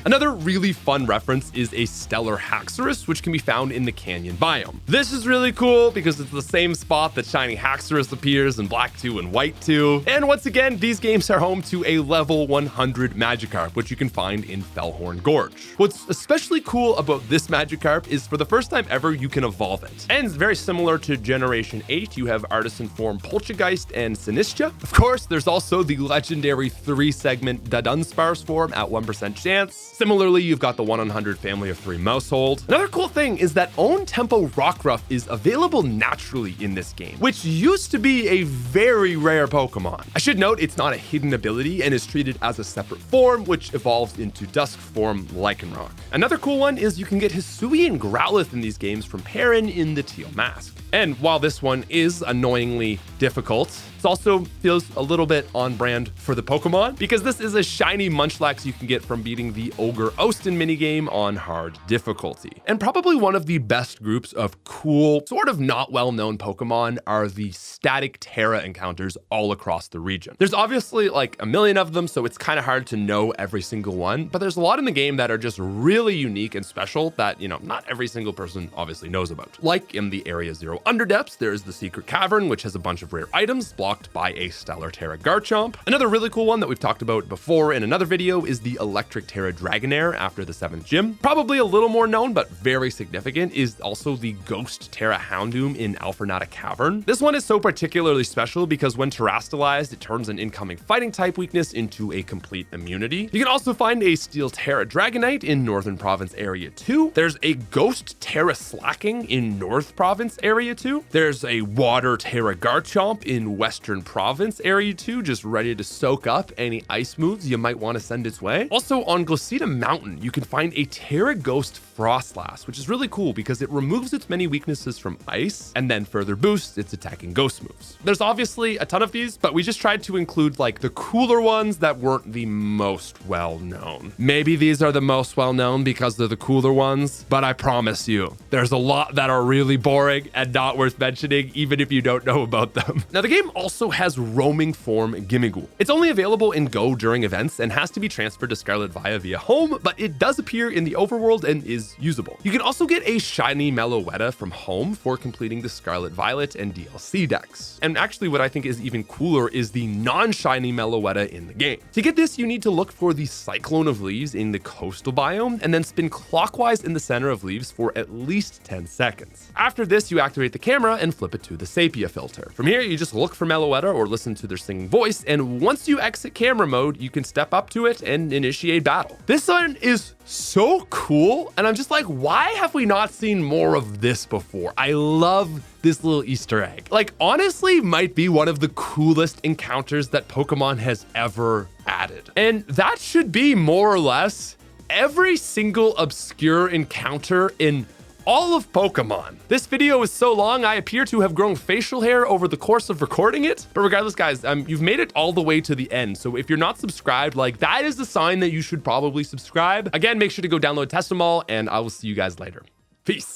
Another really fun reference is a Stellar Haxorus, which can be found in the Canyon biome. This is really cool because it's the same spot that Shiny Haxorus appears in Black 2 and White 2. And once again, these games are home to a level 100 Magikarp, which you can find in Fellhorn Gorge. What's especially cool about this Magikarp is for the first time ever, you can evolve it. And it's very similar to Generation 8, you have Artisan Form Poltergeist and Sinistia. Of course, there's also the legendary 3-segment Dunsparce form at 1% chance. Similarly, you've got the 1-100 family of 3 Mousehold. Another cool thing is that Own Tempo Rockruff is available naturally in this game, which used to be a very rare Pokemon. I should note it's not a hidden ability and is treated as a separate form, which evolves into Dusk form Lycanroc. Another cool one is you can get Hisui and Growlithe in these games from Perrin in the Teal Mask. And while this one is annoyingly difficult, it also feels a little bit on brand for the Pokemon because this is a shiny Munchlax you can get from beating the Ogre Oustin minigame on hard difficulty. And probably one of the best groups of cool, sort of not well-known Pokemon are the static Terra encounters all across the region. There's obviously a million of them, so it's kind of hard to know every single one, but there's a lot in the game that are just really unique and special that, not every single person obviously knows about. Like in the Area 0 Underdepths, there's the Secret Cavern, which has a bunch of rare items blocked by a Stellar Terra Garchomp. Another really cool one that we've talked about before in another video is the Electric Terra Dragonair after the 7th gym. Probably a little more known, but very significant, is also the Ghost Terra Houndoom in Alfornata Cavern. This one is so particularly special because when terastallized, it turns an incoming fighting type weakness into a complete immunity. You can also find a Steel Terra Dragonite in Northern Province Area 2. There's a Ghost Terra Slacking in North Province Area 2. There's a Water Terra Garchomp in Western Province Area 2, just ready to soak up any ice moves you might want to send its way. Also on Glacita Mountain, you can find a Terra Ghost Frostlass, which is really cool because it removes its many weaknesses from ice and then further boosts its attacking ghost moves. There's obviously a ton of these, but we just tried to include the cooler ones that weren't the most well known. Maybe these are the most well known because they're the cooler ones, but I promise you, there's a lot that are really boring and not worth mentioning, even if you don't know about them. Now, the game also has roaming form Gimmighoul. It's only available in Go during events and has to be transferred to Scarlet via home, but it does appear in the overworld and is usable. You can also get a shiny Meloetta from home for completing the Scarlet Violet and DLC decks. And actually what I think is even cooler is the non-shiny Meloetta in the game. To get this, you need to look for the Cyclone of Leaves in the coastal biome and then spin clockwise in the center of leaves for at least 10 seconds. After this, you activate the camera and flip it to the Sepia filter. From here, you just look for Meloetta or listen to their singing voice, and once you exit camera mode, you can step up to it and initiate battle. This one is so cool, and I'm just why have we not seen more of this before? I love this little Easter egg. Honestly, might be one of the coolest encounters that Pokemon has ever added. And that should be more or less every single obscure encounter in all of Pokemon. This video is so long, I appear to have grown facial hair over the course of recording it. But regardless, guys, you've made it all the way to the end. So if you're not subscribed, that is the sign that you should probably subscribe. Again, make sure to go download Test 'em All, and I will see you guys later. Peace.